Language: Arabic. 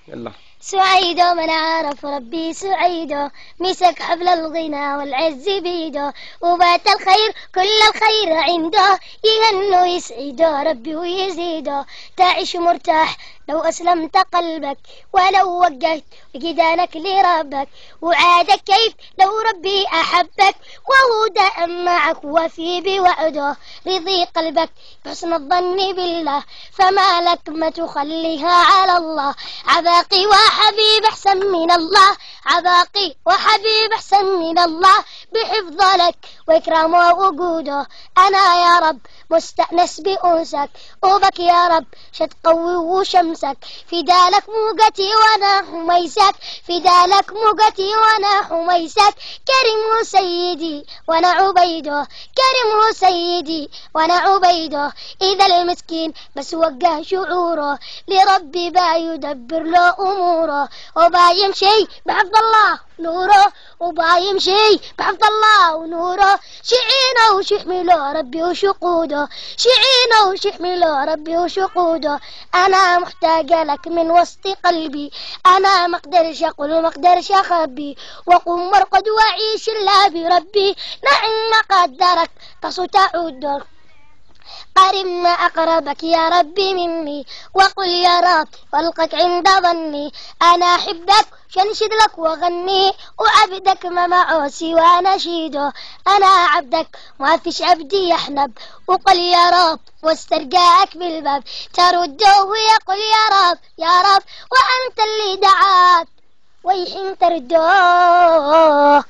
يلا. سعيد من عرف ربي سعيد، مسك حبل الغنى والعز بيده، وبات الخير كل الخير عنده، يهنو يسعده ربي ويزيده. تعيش مرتاح لو أسلمت قلبك، ولو وجهت وجدانك لربك، وعادك كيف لو ربي أحبك، وهو دائم معك وفي بوعده. رضي قلبك بحسن الظن بالله، فما لك ما تخليها على الله. عباقي وحبيب أحسن من الله، عباقي وحبيب أحسن من الله، بحفظ لك وإكرام ووجوده. أنا يا رب مستأنس بأنسك، وبك يا رب شتقوي وشمسك، فدالك موجتي وأنا حميسك، فدالك موجتي وأنا حميسك. كريم سيدي وأنا عبيده، كريم سيدي وأنا عبيده. إذا المسكين بس وجه شعوره لربي با يدبر له أموره، وبا يمشي بحفظ الله نوره، وبا يمشي بحفظ الله ونوره. شعينه وشحمله ربي وشقوده، شعينه وشحمله ربي وشقوده. أنا محتاجة لك من وسط قلبي، أنا مقدرش أقول ومقدرش أخبي، وقم وارقد وعيش الله بربي. نعم قدرك تصو تعود، قرب ما أقربك يا ربي مني، وقل يا رب والقك عند ظني. أنا أحبك شنشد لك وغني، وعبدك ما معه سوى نشيده. أنا عبدك ما فيش عبدي يحنب، وقل يا رب واسترجاك بالباب، ترده ويقول يا رب يا رب، وأنت اللي دعاك ويحين ترده.